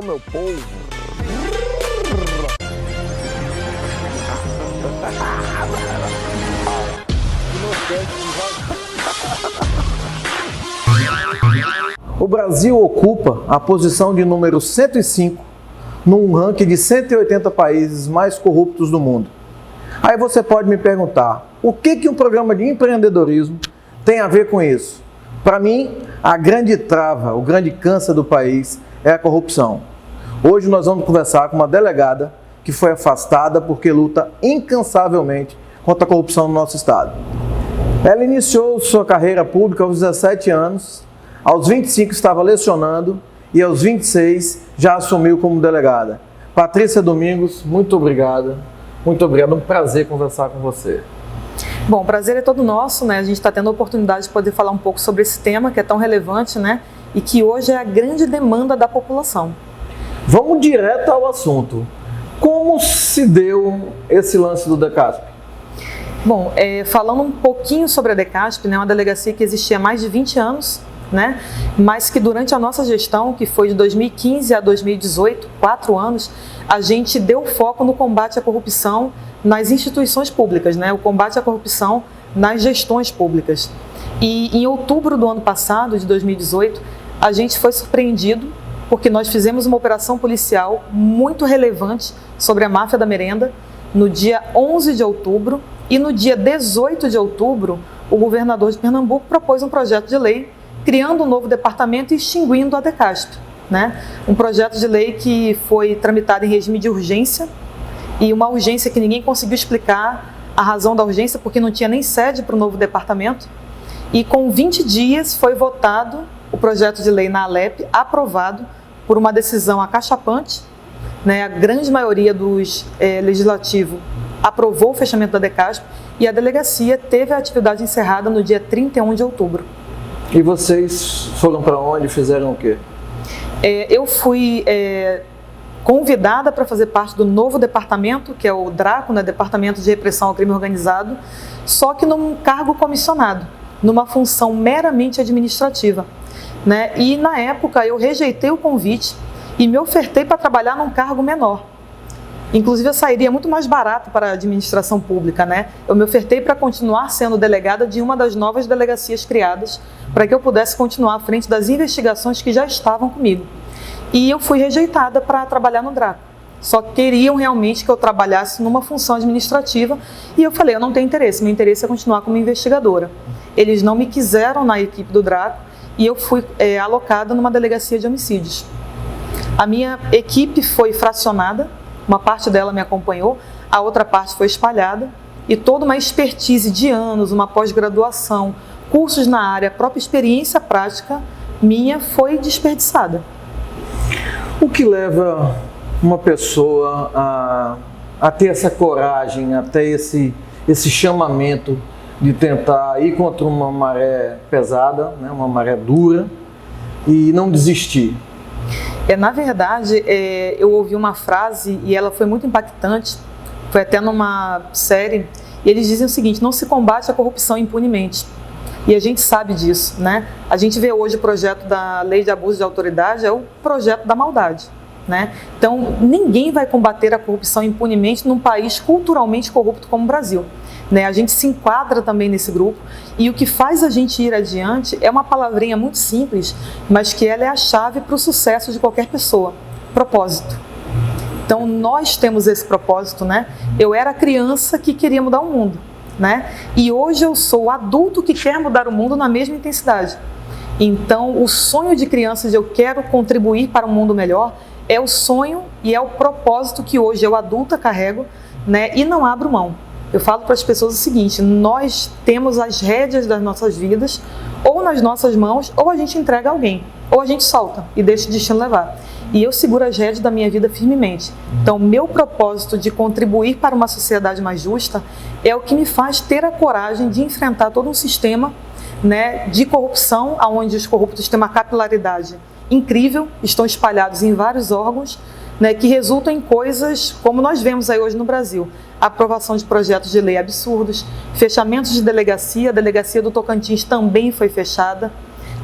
meu povo. O Brasil ocupa a posição de número 105 num ranking de 180 países mais corruptos do mundo. Aí você pode me perguntar, o que um programa de empreendedorismo tem a ver com isso? Para mim, a grande trava, o grande câncer do país é a corrupção. Hoje nós vamos conversar com uma delegada que foi afastada porque luta incansavelmente contra a corrupção no nosso estado. Ela iniciou sua carreira pública aos 17 anos, aos 25 estava lecionando e aos 26 já assumiu como delegada. Patrícia Domingos, muito obrigada. Muito obrigado, um prazer conversar com você. Bom, o prazer é todo nosso, né? A gente está tendo a oportunidade de poder falar um pouco sobre esse tema que é tão relevante, né? E que hoje é a grande demanda da população. Vamos direto ao assunto. Como se deu esse lance do DECASP? Bom, falando um pouquinho sobre a DECASP, né? Uma delegacia que existia há mais de 20 anos, né? Mas que durante a nossa gestão, que foi de 2015 a 2018, 4 anos, a gente deu foco no combate à corrupção nas instituições públicas, né? O combate à corrupção nas gestões públicas. E em outubro do ano passado, de 2018, a gente foi surpreendido porque nós fizemos uma operação policial muito relevante sobre a máfia da merenda no dia 11 de outubro e no dia 18 de outubro, o governador de Pernambuco propôs um projeto de lei criando um novo departamento e extinguindo a DECASP, né? Um projeto de lei que foi tramitado em regime de urgência e uma urgência que ninguém conseguiu explicar a razão da urgência porque não tinha nem sede para o novo departamento. E com 20 dias foi votado o projeto de lei na Alep, aprovado por uma decisão acachapante, né? A grande maioria dos legislativo aprovou o fechamento da DECASP e a delegacia teve a atividade encerrada no dia 31 de outubro. E vocês foram para onde? Fizeram o quê? Eu fui convidada para fazer parte do novo departamento, que é o DRACO, né, Departamento de Repressão ao Crime Organizado, só que num cargo comissionado, numa função meramente administrativa, né? E na época eu rejeitei o convite e me ofertei para trabalhar num cargo menor. Inclusive eu sairia muito mais barato para a administração pública, né? Eu me ofertei para continuar sendo delegada de uma das novas delegacias criadas, para que eu pudesse continuar à frente das investigações que já estavam comigo. E eu fui rejeitada para trabalhar no DRACO. Só queriam realmente que eu trabalhasse numa função administrativa e eu falei, eu não tenho interesse, meu interesse é continuar como investigadora. Eles não me quiseram na equipe do DRACO e eu fui alocada numa delegacia de homicídios. A minha equipe foi fracionada, uma parte dela me acompanhou, a outra parte foi espalhada e toda uma expertise de anos, uma pós-graduação, cursos na área, a própria experiência prática minha foi desperdiçada. O que leva uma pessoa a ter essa coragem, a ter esse chamamento de tentar ir contra uma maré pesada, né, uma maré dura, e não desistir? Na verdade, eu ouvi uma frase e ela foi muito impactante, foi até numa série, e eles dizem o seguinte, não se combate a corrupção impunemente. E a gente sabe disso, né? A gente vê hoje o projeto da Lei de Abuso de Autoridade, é o projeto da maldade, né? Então, ninguém vai combater a corrupção impunemente num país culturalmente corrupto como o Brasil, né? A gente se enquadra também nesse grupo e o que faz a gente ir adiante é uma palavrinha muito simples, mas que ela é a chave para o sucesso de qualquer pessoa, propósito. Então, nós temos esse propósito, né? Eu era criança que queria mudar o mundo, né? E hoje eu sou adulto que quer mudar o mundo na mesma intensidade. Então, o sonho de criança de eu quero contribuir para um mundo melhor é o sonho e é o propósito que hoje eu adulta carrego, né? E não abro mão. Eu falo para as pessoas o seguinte, nós temos as rédeas das nossas vidas ou nas nossas mãos, ou a gente entrega a alguém, ou a gente solta e deixa o destino levar. E eu seguro as rédeas da minha vida firmemente. Então, meu propósito de contribuir para uma sociedade mais justa é o que me faz ter a coragem de enfrentar todo um sistema, né, de corrupção, onde os corruptos têm uma capilaridade incrível, estão espalhados em vários órgãos, né, que resultam em coisas como nós vemos aí hoje no Brasil. A aprovação de projetos de lei absurdos, fechamentos de delegacia, a delegacia do Tocantins também foi fechada,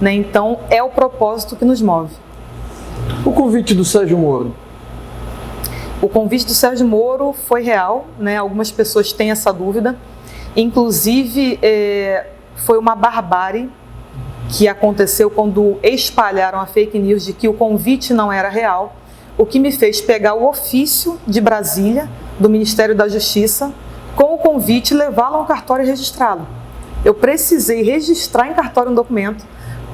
né, então é o propósito que nos move. O convite do Sérgio Moro? O convite do Sérgio Moro foi real, né? Algumas pessoas têm essa dúvida. Inclusive, foi uma barbárie que aconteceu quando espalharam a fake news de que o convite não era real, o que me fez pegar o ofício de Brasília, do Ministério da Justiça, com o convite e levá-lo a um cartório e registrá-lo. Eu precisei registrar em cartório um documento,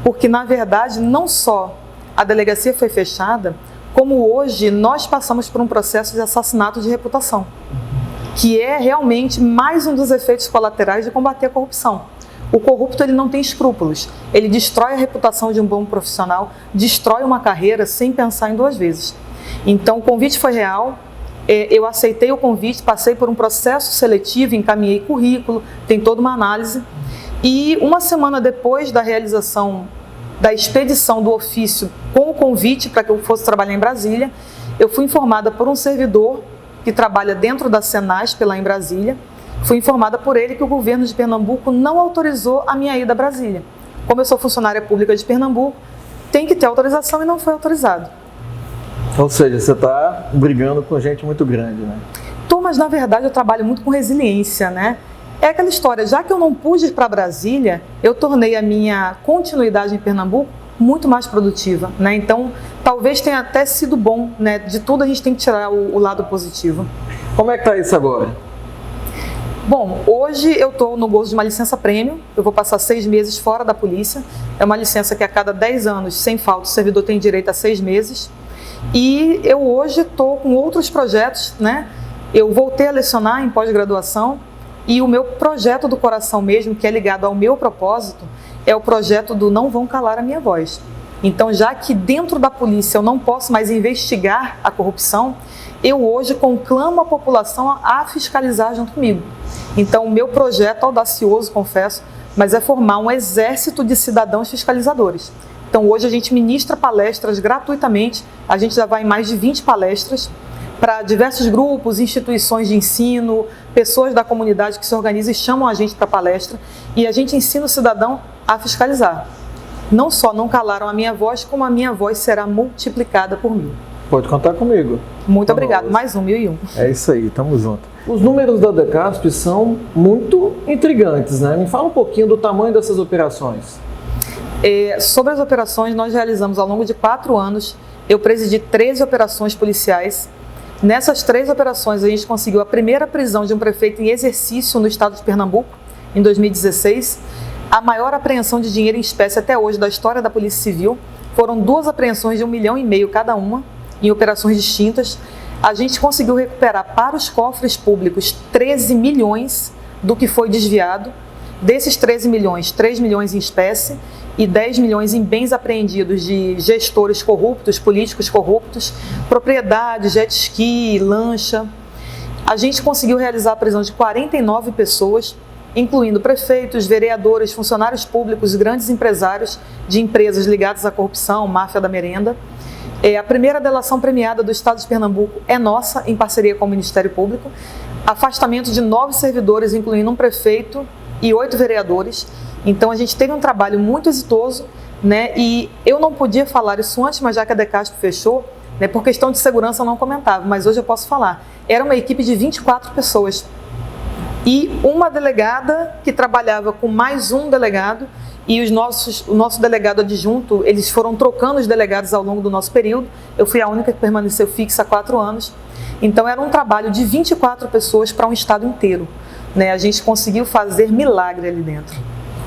porque, na verdade, não só a delegacia foi fechada, como hoje nós passamos por um processo de assassinato de reputação, que é realmente mais um dos efeitos colaterais de combater a corrupção. O corrupto ele não tem escrúpulos, ele destrói a reputação de um bom profissional, destrói uma carreira sem pensar em duas vezes. Então o convite foi real, eu aceitei o convite, passei por um processo seletivo, encaminhei currículo, tem toda uma análise, e uma semana depois da realização da expedição do ofício com o convite para que eu fosse trabalhar em Brasília, eu fui informada por um servidor que trabalha dentro da Senasp lá em Brasília, fui informada por ele que o governo de Pernambuco não autorizou a minha ida a Brasília. Como eu sou funcionária pública de Pernambuco, tem que ter autorização e não foi autorizado. Ou seja, você está brigando com gente muito grande, né? Mas na verdade eu trabalho muito com resiliência, né? É aquela história, já que eu não pude ir para Brasília, eu tornei a minha continuidade em Pernambuco muito mais produtiva, né? Então, talvez tenha até sido bom, né? De tudo a gente tem que tirar o lado positivo. Como é que está isso agora? Bom, hoje eu estou no gozo de uma licença prêmio, eu vou passar 6 meses fora da polícia, é uma licença que a cada 10 anos, sem falta, o servidor tem direito a 6 meses, e eu hoje estou com outros projetos, né? Eu voltei a lecionar em pós-graduação, e o meu projeto do coração mesmo, que é ligado ao meu propósito, é o projeto do Não Vão Calar a Minha Voz. Então, já que dentro da polícia eu não posso mais investigar a corrupção, eu hoje conclamo a população a fiscalizar junto comigo. Então, o meu projeto, audacioso, confesso, mas é formar um exército de cidadãos fiscalizadores. Então, hoje a gente ministra palestras gratuitamente, a gente já vai em mais de 20 palestras, para diversos grupos, instituições de ensino, pessoas da comunidade que se organizam e chamam a gente para palestra, e a gente ensina o cidadão a fiscalizar. Não só não calaram a minha voz, como a minha voz será multiplicada por 1000. Pode contar comigo. Muito obrigado. Mais 1001. É isso aí, tamo junto. Os números da Decasp são muito intrigantes, né? Me fala um pouquinho do tamanho dessas operações. Sobre as operações, nós realizamos ao longo de 4 anos, eu presidi 13 operações policiais. Nessas 3 operações, a gente conseguiu a primeira prisão de um prefeito em exercício no estado de Pernambuco, em 2016. A maior apreensão de dinheiro em espécie até hoje da história da Polícia Civil. Foram 2 apreensões de 1,5 milhão cada uma, em operações distintas. A gente conseguiu recuperar para os cofres públicos 13 milhões do que foi desviado. Desses 13 milhões, 3 milhões em espécie e 10 milhões em bens apreendidos de gestores corruptos, políticos corruptos, propriedade, jet ski, lancha. A gente conseguiu realizar a prisão de 49 pessoas, incluindo prefeitos, vereadores, funcionários públicos, grandes empresários de empresas ligadas à corrupção, máfia da merenda. A primeira delação premiada do estado de Pernambuco é nossa, em parceria com o Ministério Público. Afastamento de 9 servidores, incluindo um prefeito e 8 vereadores. Então a gente teve um trabalho muito exitoso, né? E eu não podia falar isso antes, mas já que a Decasp fechou, né, por questão de segurança eu não comentava, mas hoje eu posso falar. Era uma equipe de 24 pessoas e uma delegada que trabalhava com mais um delegado, e o nosso delegado adjunto, eles foram trocando os delegados ao longo do nosso período. Eu fui a única que permaneceu fixa há 4 anos. Então era um trabalho de 24 pessoas para um estado inteiro, né? A gente conseguiu fazer milagre ali dentro.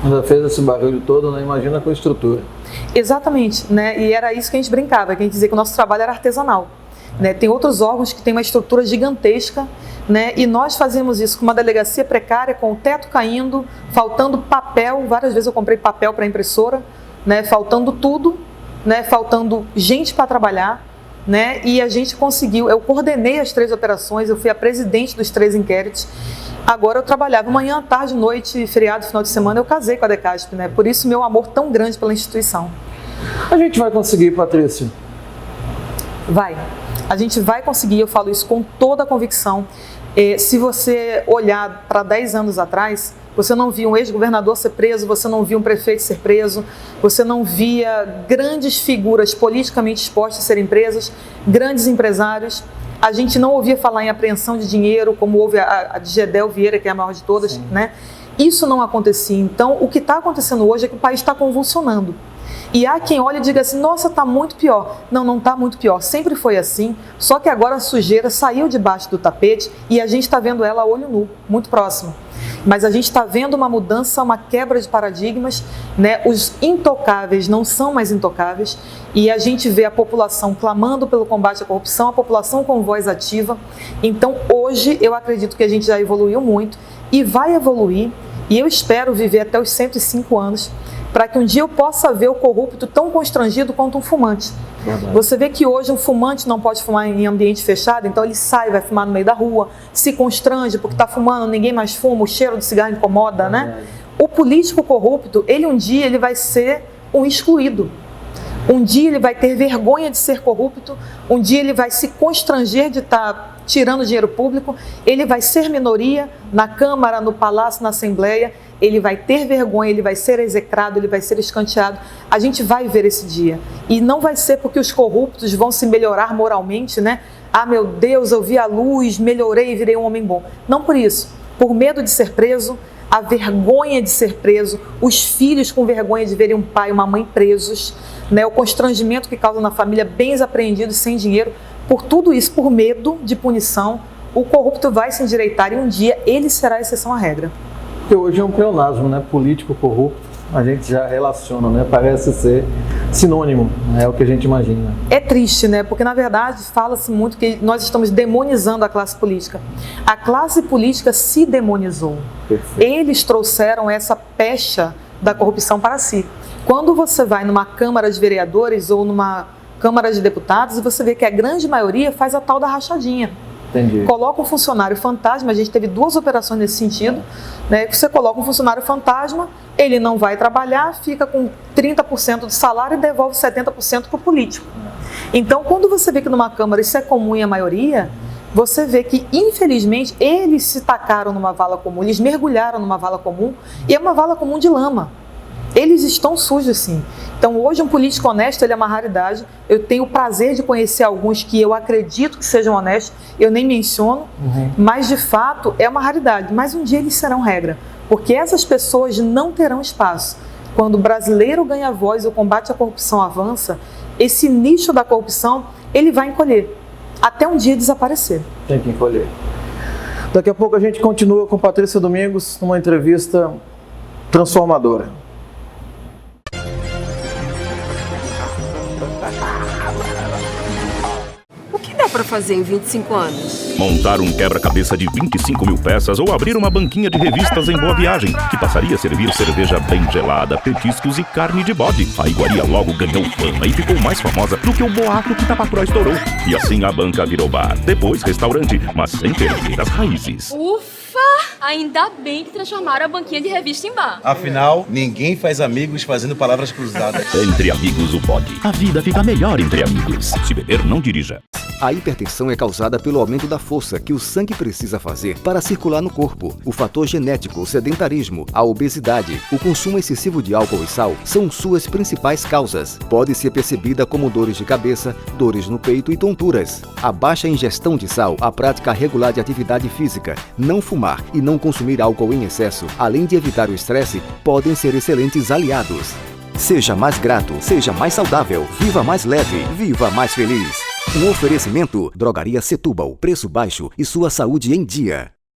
Ainda fez esse barulho todo, né? Imagina com a estrutura. Exatamente, né? E era isso que a gente brincava, que a gente dizia que o nosso trabalho era artesanal, né? Tem outros órgãos que têm uma estrutura gigantesca, né? E nós fazíamos isso com uma delegacia precária, com o teto caindo, faltando papel. Várias vezes eu comprei papel para impressora, né? Faltando tudo, né? Faltando gente para trabalhar, né? E a gente conseguiu. Eu coordenei as 3 operações, eu fui a presidente dos 3 inquéritos. Agora eu trabalhava manhã, tarde, noite, feriado, final de semana. Eu casei com a Decasp, né? Por isso meu amor tão grande pela instituição. A gente vai conseguir, Patrícia? Vai. A gente vai conseguir, eu falo isso com toda a convicção. Se você olhar para 10 anos atrás, você não via um ex-governador ser preso, você não via um prefeito ser preso, você não via grandes figuras politicamente expostas serem presas, grandes empresários. A gente não ouvia falar em apreensão de dinheiro, como houve a de Gedel Vieira, que é a maior de todas, né? Isso não acontecia. Então, o que está acontecendo hoje é que o país está convulsionando. E há quem olha e diga assim, nossa, está muito pior. Não, não está muito pior. Sempre foi assim, só que agora a sujeira saiu debaixo do tapete e a gente está vendo ela a olho nu, muito próximo. Mas a gente está vendo uma mudança, uma quebra de paradigmas, né? Os intocáveis não são mais intocáveis e a gente vê a população clamando pelo combate à corrupção, a população com voz ativa. Então, hoje, eu acredito que a gente já evoluiu muito e vai evoluir, e eu espero viver até os 105 anos, para que um dia eu possa ver o corrupto tão constrangido quanto um fumante. Verdade. Você vê que hoje um fumante não pode fumar em ambiente fechado, então ele sai, vai fumar no meio da rua, se constrange porque está fumando, ninguém mais fuma, o cheiro do cigarro incomoda, né? O político corrupto, um dia ele vai ser um excluído. Um dia ele vai ter vergonha de ser corrupto, um dia ele vai se constranger de estar tirando dinheiro público, ele vai ser minoria na Câmara, no Palácio, na Assembleia, ele vai ter vergonha, ele vai ser execrado, ele vai ser escanteado. A gente vai ver esse dia. E não vai ser porque os corruptos vão se melhorar moralmente, né? Ah, meu Deus, eu vi a luz, melhorei e virei um homem bom. Não por isso. Por medo de ser preso, a vergonha de ser preso, os filhos com vergonha de verem um pai e uma mãe presos, né? O constrangimento que causa na família, bens apreendidos sem dinheiro. Por tudo isso, por medo de punição, o corrupto vai se endireitar e um dia ele será a exceção à regra. Porque hoje é um pleonasmo, né? Político corrupto, a gente já relaciona, né? Parece ser sinônimo, né? É o que a gente imagina. É triste, né? Porque na verdade fala-se muito que nós estamos demonizando a classe política. A classe política se demonizou. Perfeito. Eles trouxeram essa pecha da corrupção para si. Quando você vai numa Câmara de Vereadores ou numa Câmara de Deputados, você vê que a grande maioria faz a tal da rachadinha. Entendi. Coloca um funcionário fantasma, a gente teve 2 operações nesse sentido, né? Você coloca um funcionário fantasma, ele não vai trabalhar, fica com 30% de salário e devolve 70% para o político. Então, quando você vê que numa Câmara isso é comum em a maioria, você vê que, infelizmente, eles se tacaram numa vala comum, eles mergulharam numa vala comum, e é uma vala comum de lama. Eles estão sujos, sim. Então, hoje, um político honesto, ele é uma raridade. Eu tenho o prazer de conhecer alguns que eu acredito que sejam honestos, eu nem menciono, mas, de fato, é uma raridade. Mas um dia eles serão regra, porque essas pessoas não terão espaço. Quando o brasileiro ganha voz e o combate à corrupção avança, esse nicho da corrupção, ele vai encolher, até um dia desaparecer. Tem que encolher. Daqui a pouco a gente continua com Patrícia Domingos, numa entrevista transformadora. Para fazer em 25 anos? Montar um quebra-cabeça de 25 mil peças ou abrir uma banquinha de revistas em Boa Viagem, que passaria a servir cerveja bem gelada, petiscos e carne de bode. A iguaria logo ganhou fama e ficou mais famosa do que o boato que Tapacró estourou. E assim a banca virou bar, depois restaurante, mas sem perder as raízes. Ufa! Ainda bem que transformaram a banquinha de revista em bar. Afinal, ninguém faz amigos fazendo palavras cruzadas. Entre amigos o bode. A vida fica melhor entre amigos. Se beber, não dirija. A hipertensão é causada pelo aumento da força que o sangue precisa fazer para circular no corpo. O fator genético, o sedentarismo, a obesidade, o consumo excessivo de álcool e sal são suas principais causas. Pode ser percebida como dores de cabeça, dores no peito e tonturas. A baixa ingestão de sal, a prática regular de atividade física, não fumar e não consumir álcool em excesso, além de evitar o estresse, podem ser excelentes aliados. Seja mais grato, seja mais saudável, viva mais leve, viva mais feliz. Um oferecimento: Drogaria Setúbal, preço baixo e sua saúde em dia.